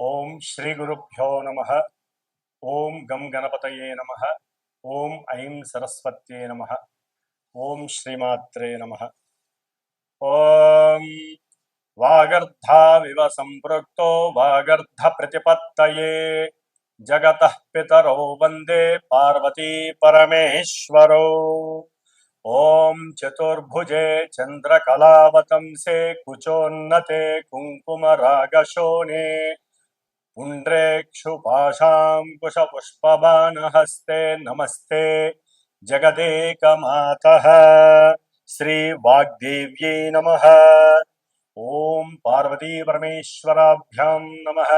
ఓం శ్రీ గురుభ్యో నమః. ఓం గం గణపతయే నమః. ఓం ఐం సరస్వత్యే నమః. ఓం శ్రీమాత్రే నమః. ఓం వాగర్ధావివ సంపృక్తో వాగర్ధ ప్రతిపత్తయే జగతః పితరౌ వందే పార్వతీ పరమేశ్వరౌ. ఓం చతుర్భుజే చంద్రకళావతంసే కుచోన్నతే కుంకుమరాగశోణే पुण्ड्रेक्षुपाशाङ्कुशपुष्पबाणहस्ते नमस्ते जगदेकमातः श्रीवाग्देव्यै नमः. ॐ पार्वतीपरमेश्वराभ्यां नमः.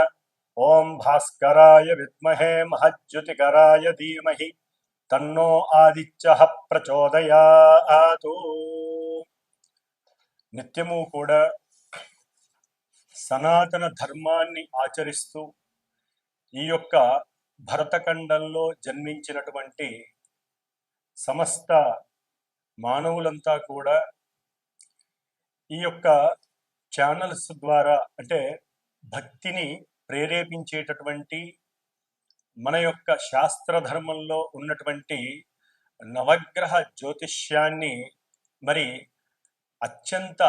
ॐ भास्कराय विद्महे महज्योतिकराय धीमहि तन्नो आदित्यः प्रचोदयात्. నిత్యము కూడా సనాతన ధర్మాన్ని ఆచరిస్తూ ఈ యొక్క భరతఖండంలో జన్మించినటువంటి సమస్త మానవులంతా కూడా ఈ యొక్క ఛానల్స్ ద్వారా అంటే భక్తిని ప్రేరేపించేటటువంటి మన యొక్క శాస్త్ర ధర్మంలో ఉన్నటువంటి నవగ్రహ జ్యోతిష్యాన్ని మరి అత్యంత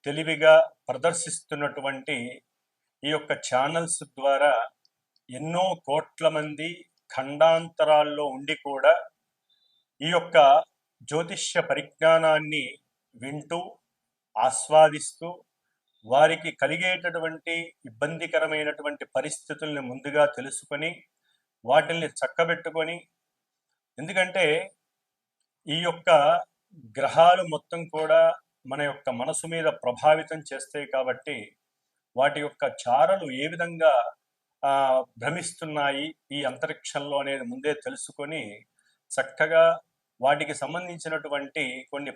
తెలివిగా ప్రదర్శిస్తున్నటువంటి ఈ యొక్క ఛానల్స్ ద్వారా ఎన్నో కోట్ల మంది ఖండాంతరాల్లో ఉండి కూడా ఈ యొక్క జ్యోతిష్య పరిజ్ఞానాన్ని వింటూ ఆస్వాదిస్తూ వారికి కలిగేటటువంటి ఇబ్బందికరమైనటువంటి పరిస్థితుల్ని ముందుగా తెలుసుకొని వాటిల్ని చక్కబెట్టుకొని, ఎందుకంటే ఈ యొక్క గ్రహాలు మొత్తం కూడా మన యొక్క మనసు మీద ప్రభావితం చేస్తాయి కాబట్టి వాటి యొక్క చారలు ఏ విధంగా భ్రమిస్తున్నాయి ఈ అంతరిక్షంలో అనేది ముందే తెలుసుకొని చక్కగా వాటికి సంబంధించినటువంటి కొన్ని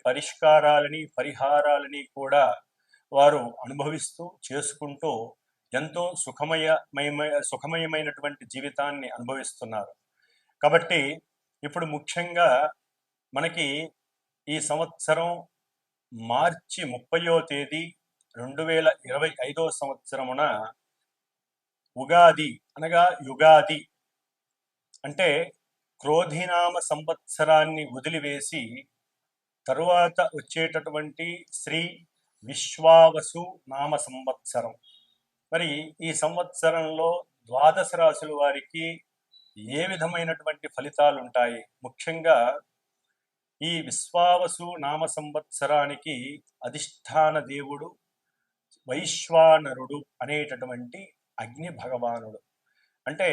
పరిహారాలని కూడా వారు అనుభవిస్తూ చేసుకుంటూ ఎంతో సుఖమయమైనటువంటి జీవితాన్ని అనుభవిస్తున్నారు. కాబట్టి ఇప్పుడు ముఖ్యంగా మనకి ఈ సంవత్సరం మార్చి 30వ తేదీ 2025వ సంవత్సరమున ఉగాది అనగా యుగాది అంటే క్రోధినామ సంవత్సరాన్ని వదిలివేసి తరువాత వచ్చేటటువంటి శ్రీ విశ్వావసు నామ సంవత్సరం. మరి ఈ సంవత్సరంలో ద్వాదశ రాశుల వారికి ఏ విధమైనటువంటి ఫలితాలు ఉంటాయి? ముఖ్యంగా ఈ విశ్వావసు నామ సంవత్సరానికి అధిష్టాన దేవుడు వైశ్వానరుడు అనేటటువంటి అగ్ని భగవానుడు. అంటే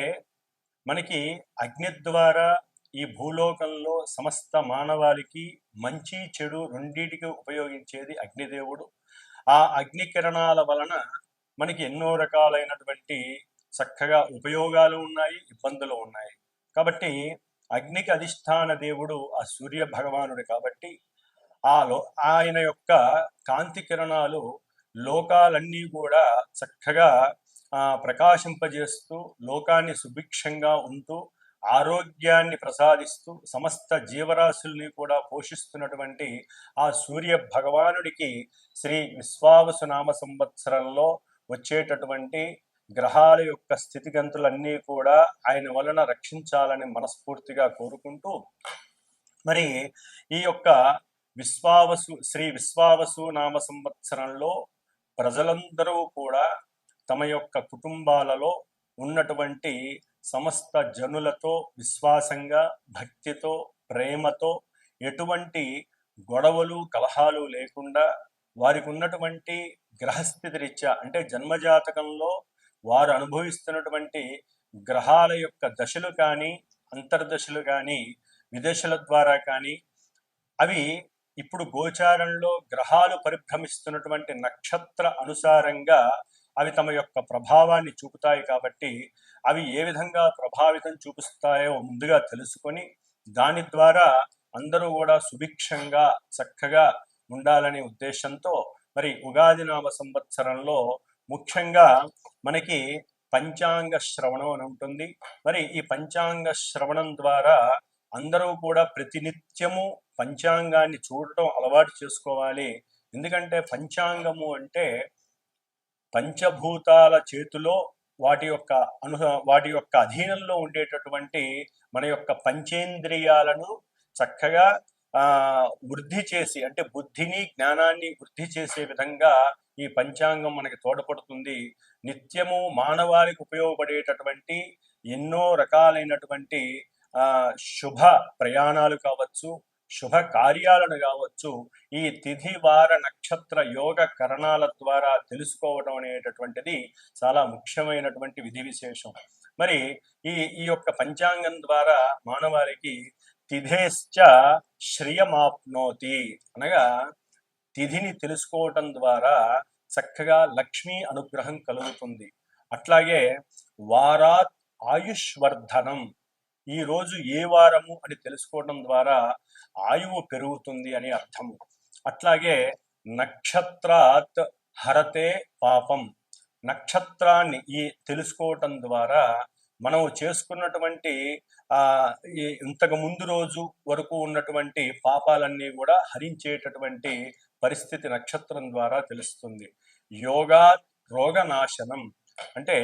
మనకి అగ్ని ద్వారా ఈ భూలోకంలో సమస్త మానవాళికి మంచి చెడు రెండింటికి ఉపయోగించేది అగ్నిదేవుడు. ఆ అగ్ని కిరణాల వలన మనకి ఎన్నో రకాలైనటువంటి చక్కగా ఉపయోగాలు ఉన్నాయి, ఇబ్బందులు ఉన్నాయి. కాబట్టి అగ్నికి అధిష్టాన దేవుడు ఆ సూర్య భగవానుడు కాబట్టి ఆయన యొక్క కాంతి కిరణాలు లోకాలన్నీ కూడా చక్కగా ప్రకాశింపజేస్తూ లోకాన్ని సుభిక్షంగా ఉంటూ ఆరోగ్యాన్ని ప్రసాదిస్తూ సమస్త జీవరాశుల్ని కూడా పోషిస్తున్నటువంటి ఆ సూర్య భగవానుడికి శ్రీ విశ్వావసు నామ సంవత్సరంలో వచ్చేటటువంటి గ్రహాల యొక్క స్థితిగతులన్నీ కూడా ఆయన వలన రక్షించాలని మనస్ఫూర్తిగా కోరుకుంటూ, మరి ఈ యొక్క శ్రీ విశ్వావసు నామ సంవత్సరంలో ప్రజలందరూ కూడా తమ యొక్క కుటుంబాలలో ఉన్నటువంటి సమస్త జనులతో విశ్వాసంగా, భక్తితో, ప్రేమతో, ఎటువంటి గొడవలు కలహాలు లేకుండా వారికి ఉన్నటువంటి గ్రహస్థితి రీత్యా అంటే జన్మజాతకంలో వారు అనుభవిస్తున్నటువంటి గ్రహాల యొక్క దశలు కానీ, అంతర్దశలు కానీ, విదశల ద్వారా కానీ, అవి ఇప్పుడు గోచారంలో గ్రహాలు పరిభ్రమిస్తున్నటువంటి నక్షత్ర అనుసారంగా అవి తమ యొక్క ప్రభావాన్ని చూపుతాయి. కాబట్టి అవి ఏ విధంగా ప్రభావితం చూపిస్తాయో ముందుగా తెలుసుకొని దాని ద్వారా అందరూ కూడా సుభిక్షంగా చక్కగా ఉండాలనే ఉద్దేశంతో మరి ఉగాది నామ సంవత్సరంలో ముఖ్యంగా మనకి పంచాంగ శ్రవణం అని ఉంటుంది. మరి ఈ పంచాంగ శ్రవణం ద్వారా అందరూ కూడా ప్రతినిత్యము పంచాంగాన్ని చూడటం అలవాటు చేసుకోవాలి. ఎందుకంటే పంచాంగము అంటే పంచభూతాల చేతిలో వాటి యొక్క వాటి యొక్క అధీనంలో ఉండేటటువంటి మన యొక్క పంచేంద్రియాలను చక్కగా వృద్ధి చేసి, అంటే బుద్ధిని జ్ఞానాన్ని వృద్ధి చేసే విధంగా ఈ పంచాంగం మనకి తోడ్పడుతుంది. నిత్యము మానవాళికి ఉపయోగపడేటటువంటి ఎన్నో రకాలైనటువంటి శుభ ప్రయాణాలు కావచ్చు, శుభ కార్యాలను కావచ్చు, ఈ తిథి వార నక్షత్ర యోగ కరణాల ద్వారా తెలుసుకోవడం అనేటటువంటిది చాలా ముఖ్యమైనటువంటి విధి విశేషం. మరి ఈ యొక్క పంచాంగం ద్వారా మానవాళికి తిథేశ్చ శ్రియమాప్నోతి అనగా తిథిని తెలుసుకోవటం ద్వారా చక్కగా లక్ష్మీ అనుగ్రహం కలుగుతుంది. అట్లాగే వారాత్ ఆయుష్వర్ధనం, ఈ రోజు ఏ వారము అని తెలుసుకోవడం ద్వారా ఆయువు పెరుగుతుంది అని అర్థము. అట్లాగే నక్షత్రాత్ హరతే పాపం, నక్షత్రాన్ని తెలుసుకోవటం ద్వారా మనం చేసుకున్నటువంటి ఇంతకు ముందు రోజు వరకు ఉన్నటువంటి పాపాలన్నీ కూడా హరించేటటువంటి పరిస్థితి నక్షత్రం ద్వారా తెలుస్తుంది. యోగా రోగనాశనం, అంటే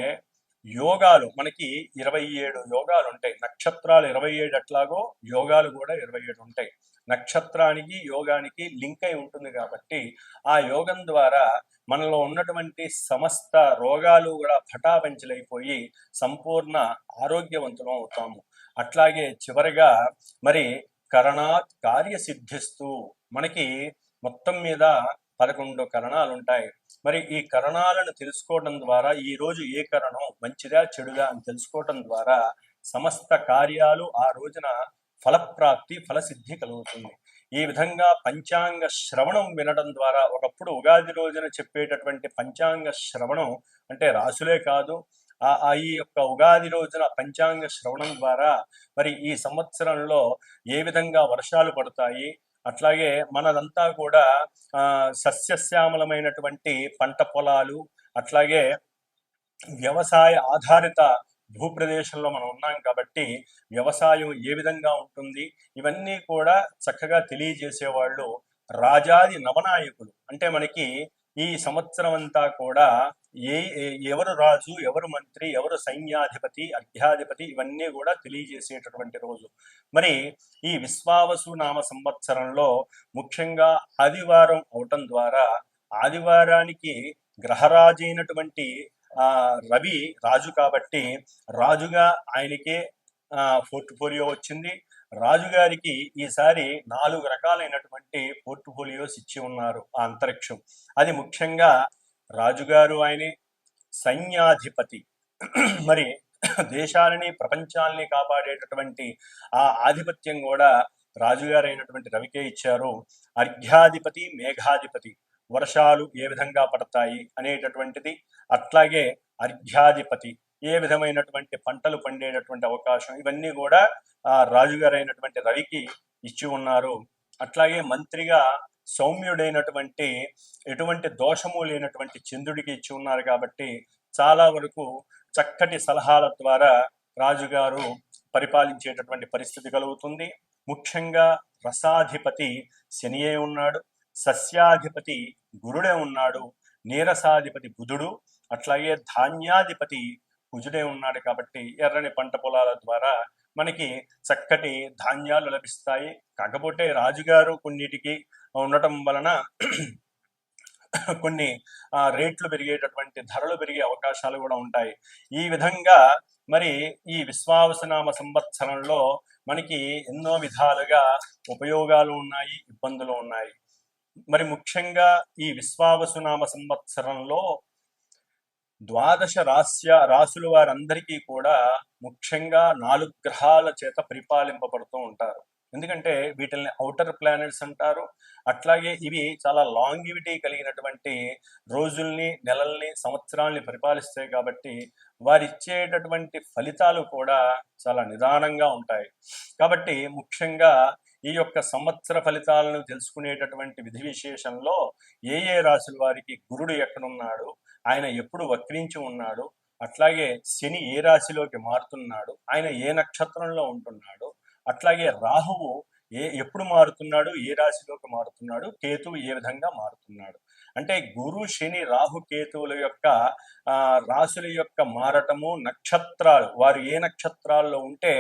యోగాలు మనకి 27 యోగాలు ఉంటాయి. నక్షత్రాలు 27 అట్లాగో యోగాలు కూడా 27 ఉంటాయి. నక్షత్రానికి యోగానికి లింక్ అయి ఉంటుంది కాబట్టి ఆ యోగం ద్వారా మనలో ఉన్నటువంటి సమస్త రోగాలు కూడా పటాపంచలైపోయి సంపూర్ణ ఆరోగ్యవంతులం అవుతాము. అట్లాగే చివరిగా మరి కరణాత్ కార్యసిద్ధిస్తూ, మనకి మొత్తం మీద 11 కరణాలు ఉంటాయి. మరి ఈ కరణాలను తెలుసుకోవడం ద్వారా ఈ రోజు ఏ కరణం మంచిదా చెడుదా అని తెలుసుకోవడం ద్వారా సమస్త కార్యాలు ఆ రోజున ఫలప్రాప్తి ఫలసిద్ధి కలుగుతుంది. ఈ విధంగా పంచాంగ శ్రవణం వినడం ద్వారా, ఒకప్పుడు ఉగాది రోజున చెప్పేటటువంటి పంచాంగ శ్రవణం అంటే రాసులే కాదు, ఈ యొక్క ఉగాది రోజున పంచాంగ శ్రవణం ద్వారా మరి ఈ సంవత్సరంలో ఏ విధంగా వర్షాలు పడతాయి, అట్లాగే మనదంతా కూడా సస్యశ్యామలమైనటువంటి పంట పొలాలు, అట్లాగే వ్యవసాయ ఆధారిత భూప్రదేశంలో మనం ఉన్నాం కాబట్టి వ్యవసాయం ఏ విధంగా ఉంటుంది, ఇవన్నీ కూడా చక్కగా తెలియజేసేవాళ్ళు రాజాది నవనాయకులు. అంటే మనకి ఈ సంవత్సరం అంతా కూడా ఎవరు రాజు, ఎవరు మంత్రి, ఎవరు సైన్యాధిపతి, అర్ఘ్యాధిపతి, ఇవన్నీ కూడా తెలియజేసేటటువంటి రోజు. మరి ఈ విశ్వావసు నామ సంవత్సరంలో ముఖ్యంగా ఆదివారం అవటం ద్వారా, ఆదివారానికి గ్రహరాజు అయినటువంటి రవి రాజు కాబట్టి రాజుగా ఆయనకే పోర్ట్ఫోలియో వచ్చింది. రాజుగారికి ఈసారి 4 రకాలైనటువంటి పోర్ట్ఫోలియోస్ ఇచ్చి ఉన్నారు ఆ అంతరిక్షం. అది ముఖ్యంగా రాజుగారు ఆయనే, సైన్యాధిపతి మరి దేశాలని ప్రపంచాలని కాపాడేటటువంటి ఆ ఆధిపత్యం కూడా రాజుగారైనటువంటి రవికే ఇచ్చారు. అర్ఘ్యాధిపతి మేఘాధిపతి, వర్షాలు ఏ విధంగా పడతాయి అనేటటువంటిది, అట్లాగే అర్ఘ్యాధిపతి ఏ విధమైనటువంటి పంటలు పండేటటువంటి అవకాశం, ఇవన్నీ కూడా రాజుగారైనటువంటి రవికి ఇచ్చి ఉన్నారు. అట్లాగే మంత్రిగా సౌమ్యుడైనటువంటి ఎటువంటి దోషము లేనటువంటి చంద్రుడికి ఇచ్చి ఉన్నారు కాబట్టి చాలా వరకు చక్కటి సలహాల ద్వారా రాజుగారు పరిపాలించేటటువంటి పరిస్థితి కలుగుతుంది. ముఖ్యంగా రసాధిపతి శనియే ఉన్నాడు, సస్యాధిపతి గురుడే ఉన్నాడు, నీరసాధిపతి బుధుడు, అట్లాగే ధాన్యాధిపతి కుజుడే ఉన్నాడు. కాబట్టి ఎర్రని పంట పొలాల ద్వారా మనకి చక్కటి ధాన్యాలు లభిస్తాయి. కాకపోతే రాజుగారు కొన్నిటికి ఉండటం వలన కొన్ని రేట్లు పెరిగేటటువంటి, ధరలు పెరిగే అవకాశాలు కూడా ఉంటాయి. ఈ విధంగా మరి ఈ విశ్వావసునామ సంవత్సరంలో మనకి ఎన్నో విధాలుగా ఉపయోగాలు ఉన్నాయి, ఇబ్బందులు ఉన్నాయి. మరి ముఖ్యంగా ఈ విశ్వావసునామ సంవత్సరంలో 12 రాసుల వారందరికీ కూడా ముఖ్యంగా 4 గ్రహాల చేత పరిపాలింపబడుతూ ఉంటారు. ఎందుకంటే వీటిని ఔటర్ ప్లానెట్స్ అంటారు. అట్లాగే ఇవి చాలా లాంగివిటీ కలిగినటువంటి రోజుల్ని, నెలల్ని, సంవత్సరాల్ని పరిపాలిస్తాయి కాబట్టి వారిచ్చేటటువంటి ఫలితాలు కూడా చాలా నిదానంగా ఉంటాయి. కాబట్టి ముఖ్యంగా ఈ యొక్క సంవత్సర ఫలితాలను తెలుసుకునేటటువంటి విధి విశేషంలో ఏ రాశుల వారికి గురుడు ఎక్కడున్నాడు, ఆయన ఎప్పుడు వక్రించి ఉన్నాడు, అట్లాగే శని ఏ రాశిలోకి మారుతున్నాడు, ఆయన ఏ నక్షత్రంలో ఉంటున్నాడు, అట్లాగే రాహువు ఎప్పుడు మారుతున్నాడు, ఏ రాశిలోకి మారుతున్నాడు, కేతువు ఏ విధంగా మారుతున్నాడు అంటే గురు శని రాహుకేతువుల యొక్క రాశుల యొక్క మారటము, నక్షత్రాలు వారు ఏ నక్షత్రాల్లో ఉంటే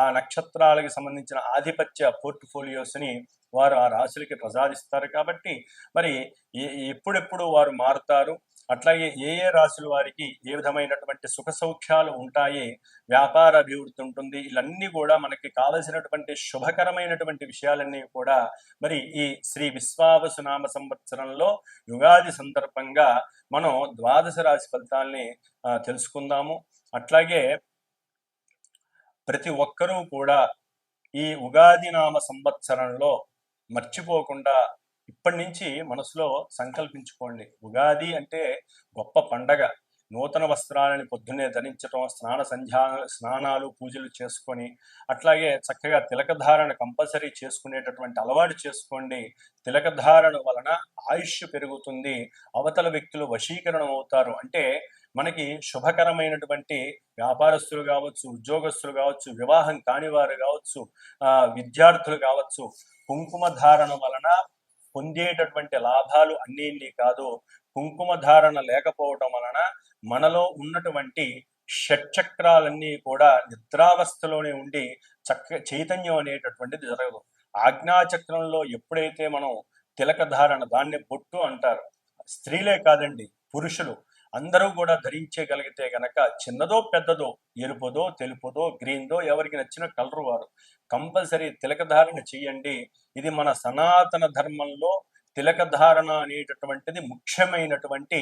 ఆ నక్షత్రాలకు సంబంధించిన ఆధిపత్య పోర్ట్ఫోలియోస్ని వారు ఆ రాశులకి ప్రసాదిస్తారు. కాబట్టి మరి ఎప్పుడెప్పుడు వారు మారుతారు, అట్లాగే ఏ ఏ రాశుల వారికి ఏ విధమైనటువంటి సుఖ సౌఖ్యాలు ఉంటాయి, వ్యాపార అభివృద్ధి ఉంటుంది, ఇవన్నీ కూడా మనకి కావలసినటువంటి శుభకరమైనటువంటి విషయాలన్నీ కూడా మరి ఈ శ్రీ విశ్వావసునామ సంవత్సరంలో యుగాది సందర్భంగా మనం ద్వాదశ రాశి ఫలితాల్ని తెలుసుకుందాము. అట్లాగే ప్రతి ఒక్కరూ కూడా ఈ ఉగాది నామ సంవత్సరంలో మర్చిపోకుండా ఇప్పటి నుంచి మనసులో సంకల్పించుకోండి. ఉగాది అంటే గొప్ప పండగ. నూతన వస్త్రాలని పొద్దున్నే ధరించడం, స్నానాలు పూజలు చేసుకొని, అట్లాగే చక్కగా తిలకధారణ కంపల్సరీ చేసుకునేటటువంటి అలవాటు చేసుకోండి. తిలకధారణ వలన ఆయుష్ పెరుగుతుంది, అవతల వ్యక్తులు వశీకరణం అవుతారు. అంటే మనకి శుభకరమైనటువంటి వ్యాపారస్తులు కావచ్చు, ఉద్యోగస్తులు కావచ్చు, వివాహం కాని వారు కావచ్చు, విద్యార్థులు కావచ్చు, కుంకుమ ధారణ వలన పొందేటటువంటి లాభాలు అన్నీ కాదు, కుంకుమ ధారణ లేకపోవటం వలన మనలో ఉన్నటువంటి షట్చక్రాలన్నీ కూడా నిద్రావస్థలోనే ఉండి చైతన్యం అనేటటువంటిది జరగదు. ఆజ్ఞాచక్రంలో ఎప్పుడైతే మనం తిలక ధారణ, దాన్ని బొట్టు అంటారు, స్త్రీలే కాదండి పురుషులు అందరూ కూడా ధరించగలిగితే గనక చిన్నదో పెద్దదో, ఎరుపుదో తెలుపుదో గ్రీన్దో ఎవరికి నచ్చిన కలరు వారు కంపల్సరీ తిలకధారణ చెయ్యండి. ఇది మన సనాతన ధర్మంలో తిలకధారణ అనేటటువంటిది ముఖ్యమైనటువంటి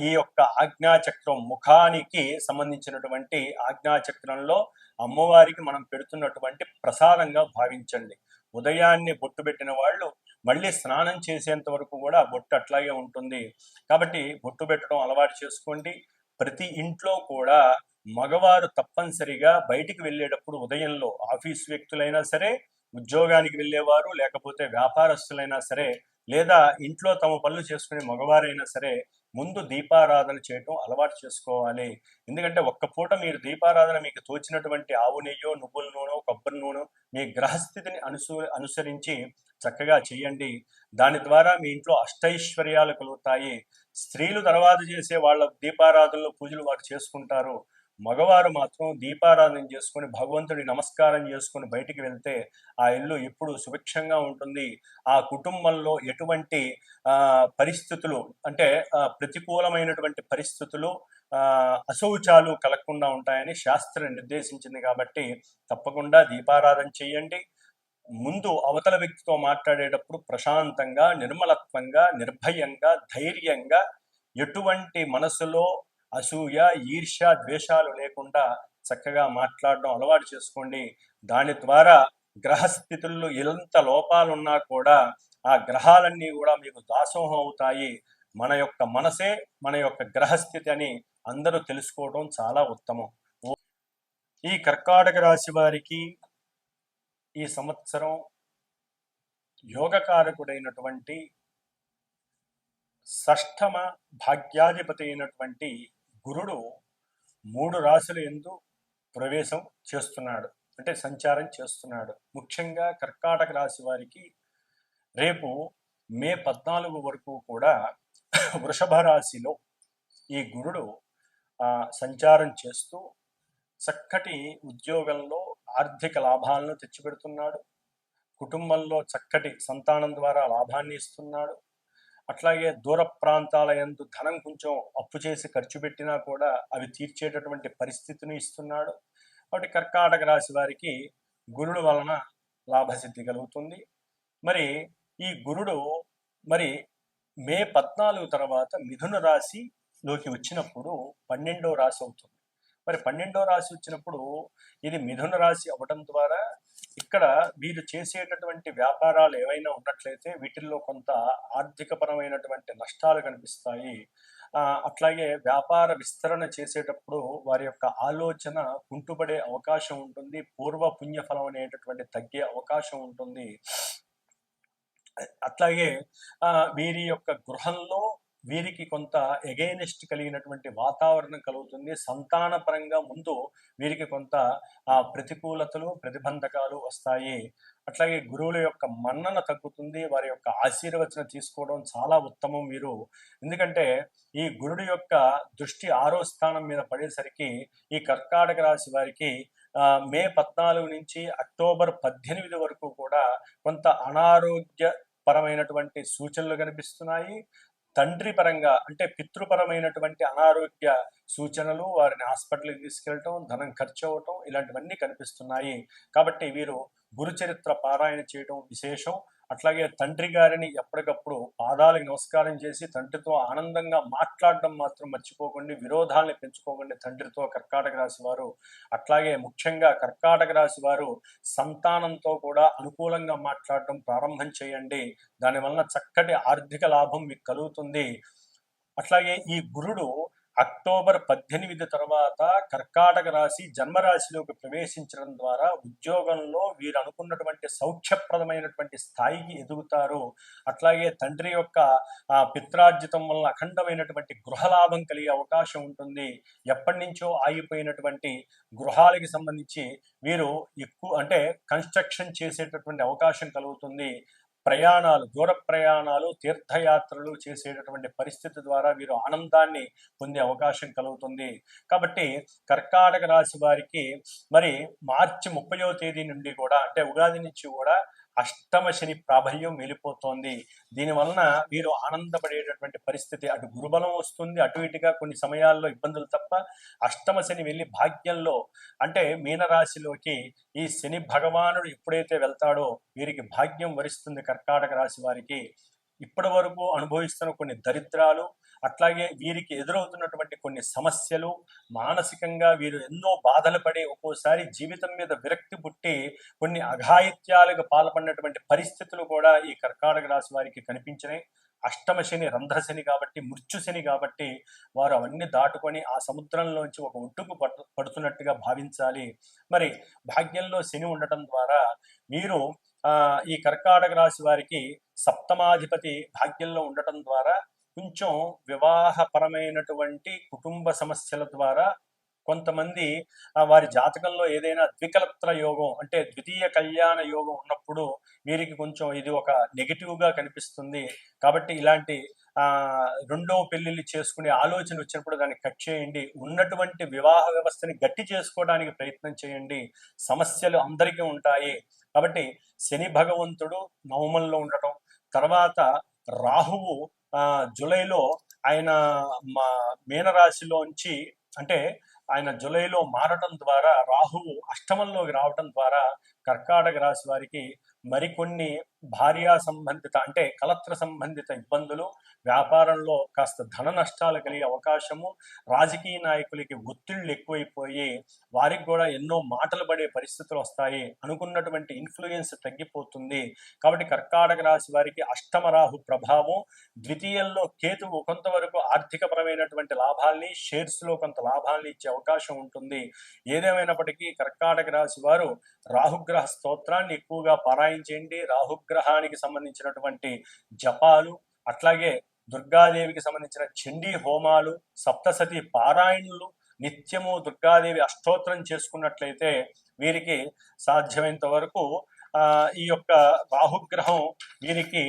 ఈ యొక్క ఆజ్ఞాచక్రం, ముఖానికి సంబంధించినటువంటి ఆజ్ఞాచక్రంలో అమ్మవారికి మనం పెడుతున్నటువంటి ప్రసాదంగా భావించండి. ఉదయాన్నే బొట్టు పెట్టిన వాళ్ళు మళ్ళీ స్నానం చేసేంత వరకు కూడా బొట్టు అట్లాగే ఉంటుంది. కాబట్టి బొట్టు పెట్టడం అలవాటు చేసుకోండి. ప్రతి ఇంట్లో కూడా మగవారు తప్పనిసరిగా బయటికి వెళ్ళేటప్పుడు ఉదయంలో, ఆఫీస్ వ్యక్తులైనా సరే, ఉద్యోగానికి వెళ్ళేవారు, లేకపోతే వ్యాపారస్తులైనా సరే, లేదా ఇంట్లో తమ పనులు చేసుకునే మగవారైనా సరే, ముందు దీపారాధన చేయటం అలవాటు చేసుకోవాలి. ఎందుకంటే ఒక్క పూట మీరు దీపారాధన మీకు తోచినటువంటి ఆవు నెయ్యో, నువ్వుల నూనె, కొబ్బరి నూనె మీ గ్రహస్థితిని అనుసరించి చక్కగా చేయండి. దాని ద్వారా మీ ఇంట్లో అష్టైశ్వర్యాలు కలుగుతాయి. స్త్రీలు తర్వాత చేసే వాళ్ళ దీపారాధనలో పూజలు వారు చేసుకుంటారు. మగవారు మాత్రం దీపారాధన చేసుకొని భగవంతుడి నమస్కారం చేసుకొని బయటికి వెళ్తే ఆ ఇల్లు ఎప్పుడు సుభిక్షంగా ఉంటుంది. ఆ కుటుంబంలో ఎటువంటి పరిస్థితులు అంటే ప్రతికూలమైనటువంటి పరిస్థితులు, అశౌచాలు కలగకుండా ఉంటాయని శాస్త్రం నిర్దేశించింది. కాబట్టి తప్పకుండా దీపారాధన చేయండి. ముందు అవతల వ్యక్తితో మాట్లాడేటప్పుడు ప్రశాంతంగా, నిర్మలత్వంగా, నిర్భయంగా, ధైర్యంగా, ఎటువంటి మనసులో అసూయ, ఈర్ష్య, ద్వేషాలు లేకుండా చక్కగా మాట్లాడడం అలవాటు చేసుకోండి. దాని ద్వారా గ్రహస్థితుల్లో ఎంత లోపాలున్నా కూడా ఆ గ్రహాలన్నీ కూడా మీకు దాసోహం అవుతాయి. మన యొక్క మనసే మన యొక్క గ్రహస్థితి అని అందరూ తెలుసుకోవడం చాలా ఉత్తమం. ఈ కర్కాటక రాశి వారికి ఈ సంవత్సరం యోగకారకుడైనటువంటి షష్ఠమ భాగ్యాధిపతి అయినటువంటి గురుడు 3 రాశుల యందు ప్రవేశం చేస్తున్నాడు, అంటే సంచారం చేస్తున్నాడు. ముఖ్యంగా కర్కాటక రాశి వారికి రేపు మే 14 వరకు కూడా వృషభ రాశిలో ఈ గురుడు సంచారం చేస్తూ చక్కటి ఉద్యోగంలో ఆర్థిక లాభాలను తెచ్చిపెడుతున్నాడు. కుటుంబంలో చక్కటి సంతానం ద్వారా లాభాన్ని ఇస్తున్నాడు. అట్లాగే దూర ప్రాంతాల యందు ధనం కొంచెం అప్పు చేసి ఖర్చు పెట్టినా కూడా అవి తీర్చేటటువంటి పరిస్థితిని ఇస్తున్నాడు. కాబట్టి కర్కాటక రాశి వారికి గురుడు వలన లాభసిద్ధి కలుగుతుంది. మరి ఈ గురుడు మరి మే 14 తర్వాత మిథున రాశిలోకి వచ్చినప్పుడు 12వ రాశి అవుతుంది. మరి 12వ రాశి వచ్చినప్పుడు ఇది మిథున రాశి అవ్వడం ద్వారా ఇక్కడ వీరు చేసేటటువంటి వ్యాపారాలు ఏవైనా ఉన్నట్లయితే వీటిల్లో కొంత ఆర్థికపరమైనటువంటి నష్టాలు కనిపిస్తాయి. అట్లాగే వ్యాపార విస్తరణ చేసేటప్పుడు వారి యొక్క ఆలోచన కుంటుపడే అవకాశం ఉంటుంది. పూర్వ పుణ్యఫలం అనేటటువంటి తగ్గే అవకాశం ఉంటుంది. అట్లాగే వీరి యొక్క గృహంలో వీరికి కొంత ఎగైనిస్ట్ కలిగినటువంటి వాతావరణం కలుగుతుంది. సంతాన పరంగా ముందు వీరికి కొంత ప్రతికూలతలు, ప్రతిబంధకాలు వస్తాయి. అట్లాగే గురువుల యొక్క మన్నన తగ్గుతుంది. వారి యొక్క ఆశీర్వచన తీసుకోవడం చాలా ఉత్తమం వీరు. ఎందుకంటే ఈ గురుడు యొక్క దృష్టి 6వ స్థానం మీద పడేసరికి ఈ కర్కాటక రాశి వారికి మే 14 నుంచి అక్టోబర్ 18 వరకు కూడా కొంత అనారోగ్య పరమైనటువంటి సూచనలు కనిపిస్తున్నాయి. తండ్రి పరంగా అంటే పితృపరమైనటువంటి అనారోగ్య సూచనలు, వారిని హాస్పిటల్కి తీసుకెళ్ళటం, ధనం ఖర్చు అవ్వటం, ఇలాంటివన్నీ కనిపిస్తున్నాయి. కాబట్టి వీరు గురు చరిత్ర పారాయణ చేయడం విశేషం. అట్లాగే తండ్రి గారిని ఎప్పటికప్పుడు పాదాలకు నమస్కారం చేసి తండ్రితో ఆనందంగా మాట్లాడడం మాత్రం మర్చిపోకండి. విరోధాలను పెంచుకోకండి తండ్రితో కర్కాటక రాశి వారు. అట్లాగే ముఖ్యంగా కర్కాటక రాశి వారు సంతానంతో కూడా అనుకూలంగా మాట్లాడటం ప్రారంభం చేయండి. దానివల్ల చక్కటి ఆర్థిక లాభం మీకు కలుగుతుంది. అట్లాగే ఈ గురుడు అక్టోబర్ 18 తర్వాత కర్కాటక రాశి జన్మరాశిలోకి ప్రవేశించడం ద్వారా ఉద్యోగంలో వీరు అనుకున్నటువంటి సౌఖ్యప్రదమైనటువంటి స్థాయికి ఎదుగుతారు. అట్లాగే తండ్రి యొక్క పిత్రార్జితం వల్ల అఖండమైనటువంటి గృహలాభం కలిగే అవకాశం ఉంటుంది. ఎప్పటి నుంచో ఆగిపోయినటువంటి గృహాలకి సంబంధించి వీరు ఎక్కువ అంటే కన్స్ట్రక్షన్ చేసేటటువంటి అవకాశం కలుగుతుంది. ప్రయాణాలు, దూర ప్రయాణాలు, తీర్థయాత్రలు చేసేటటువంటి పరిస్థితి ద్వారా వీరు ఆనందాన్ని పొందే అవకాశం కలుగుతుంది. కాబట్టి కర్కాటక రాశి వారికి మరి మార్చి 30వ తేదీ నుండి కూడా అంటే ఉగాది నుంచి కూడా అష్టమ శని ప్రాబల్యం వెళ్ళిపోతోంది. దీనివలన వీరు ఆనందపడేటటువంటి పరిస్థితి, అటు గురుబలం వస్తుంది, అటు ఇటుగా కొన్ని సమయాల్లో ఇబ్బందులు తప్ప అష్టమ శని వెళ్ళి భాగ్యంలో అంటే మీనరాశిలోకి ఈ శని భగవానుడు ఎప్పుడైతే వెళ్తాడో వీరికి భాగ్యం వరిస్తుంది. కర్కాటక రాశి వారికి ఇప్పటి వరకు అనుభవిస్తున్న కొన్ని దరిద్రాలు, అట్లాగే వీరికి ఎదురవుతున్నటువంటి కొన్ని సమస్యలు, మానసికంగా వీరు ఎన్నో బాధలు పడి ఒక్కోసారి జీవితం మీద విరక్తి పుట్టి కొన్ని అఘాయిత్యాలకు పాల్పడినటువంటి పరిస్థితులు కూడా ఈ కర్కాటక రాశి వారికి కనిపించినాయి. అష్టమ శని రంధ్రశని కాబట్టి, మృత్యుశని కాబట్టి వారు అవన్నీ దాటుకొని ఆ సముద్రంలోంచి ఒక ఒడ్డుకు పడుతున్నట్టుగా భావించాలి. మరి భాగ్యంలో శని ఉండటం ద్వారా మీరు ఈ కర్కాటక రాశి వారికి సప్తమాధిపతి భాగ్యంలో ఉండటం ద్వారా కొంచెం వివాహపరమైనటువంటి కుటుంబ సమస్యల ద్వారా కొంతమంది వారి జాతకంలో ఏదైనా ద్వికలత్ర యోగం అంటే ద్వితీయ కళ్యాణ యోగం ఉన్నప్పుడు వీరికి కొంచెం ఇది ఒక నెగిటివ్గా కనిపిస్తుంది. కాబట్టి ఇలాంటి రెండో పెళ్లిళ్ళు చేసుకునే ఆలోచన వచ్చినప్పుడు దాన్ని కట్ చేయండి. ఉన్నటువంటి వివాహ వ్యవస్థని గట్టి చేసుకోవడానికి ప్రయత్నం చేయండి. సమస్యలు అందరికీ ఉంటాయి. కాబట్టి శని భగవంతుడు నవమంలో ఉండటం, తర్వాత రాహువు జూలైలో ఆయన మీనరాశిలోంచి అంటే ఆయన జూలైలో మారటం ద్వారా రాహువు అష్టమంలోకి రావటం ద్వారా కర్కాటక రాశి వారికి మరికొన్ని భార్యా సంబంధిత అంటే కలత్ర సంబంధిత ఇబ్బందులు, వ్యాపారంలో కాస్త ధన నష్టాలు కలిగే అవకాశము, రాజకీయ నాయకులకి ఒత్తిళ్లు ఎక్కువైపోయి వారికి కూడా ఎన్నో మాటలు పడే పరిస్థితులు వస్తాయి. అనుకున్నటువంటి ఇన్ఫ్లుయెన్స్ తగ్గిపోతుంది. కాబట్టి కర్కాటక రాశి వారికి అష్టమ రాహు ప్రభావం, ద్వితీయంలో కేతువు కొంతవరకు ఆర్థికపరమైనటువంటి లాభాల్ని, షేర్స్లో కొంత లాభాల్ని ఇచ్చే అవకాశం ఉంటుంది. ఏదేమైనప్పటికీ కర్కాటక రాశి వారు రాహుగ్రహ స్తోత్రాన్ని ఎక్కువగా పారాయించేయండి. రాహుగ్రహానికి సంబంధించినటువంటి జపాలు, అట్లాగే దుర్గాదేవికి సంబంధించిన చండీ హోమాలు, సప్తసతి పారాయణలు, నిత్యము దుర్గాదేవి అష్టోత్తరం చేసుకున్నట్లయితే వీరికి సాధ్యమైనంత వరకు ఈ యొక్క రాహుగ్రహం వీరికి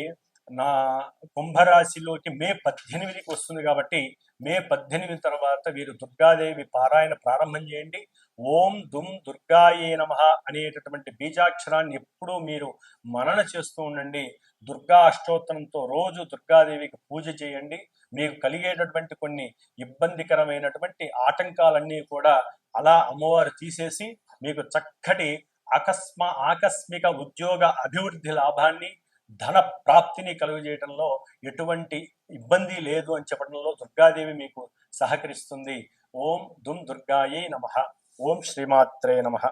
కుంభరాశిలోకి మే 18కి వస్తుంది. కాబట్టి మే 18 తర్వాత వీరు దుర్గాదేవి పారాయణ ప్రారంభం చేయండి. ఓం దుమ్ దుర్గాయే నమః అనేటటువంటి బీజాక్షరాన్ని ఎప్పుడూ మీరు మనన చేస్తూ ఉండండి. దుర్గా అష్టోత్తరంతో రోజు దుర్గాదేవికి పూజ చేయండి. మీకు కలిగేటటువంటి కొన్ని ఇబ్బందికరమైనటువంటి ఆటంకాలన్నీ కూడా అలా అమ్మవారు తీసేసి మీకు చక్కటి ఆకస్మిక ఉద్యోగ అభివృద్ధి లాభాన్ని, ధన ప్రాప్తిని కలుగజేయడంలో ఎటువంటి ఇబ్బంది లేదు అని చెప్పడంలో దుర్గాదేవి మీకు సహకరిస్తుంది. ఓం దుమ్ దుర్గాయే నమః. ఓం శ్రీమాత్రే నమః.